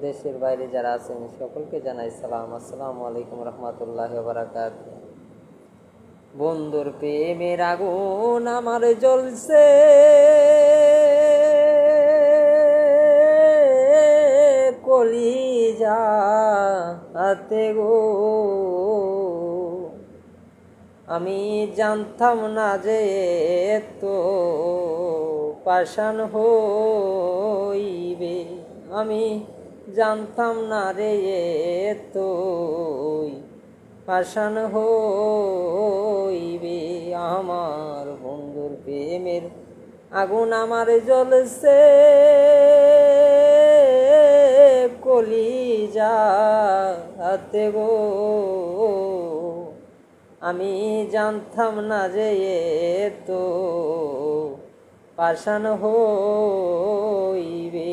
দেশের বাইরে যারা আছেন সকলকে জানাই সালাম। আসসালামু আলাইকুম রহমতুল্লাহি ওয়া বারাকাতুহু। বন্ধুর প্রেমের আগুন আমার জ্বলছে, কলিজাতে গো। আমি জানতাম না যে তো পাষাণ হইবে, আমি জানতাম না রে তুই পাষাণ হইবে। আমার বন্ধুর প্রেমের আগুন আমার জ্বলছে, কলিজাতে গো। আমি জানতাম না যে তো পাষাণ হইবে।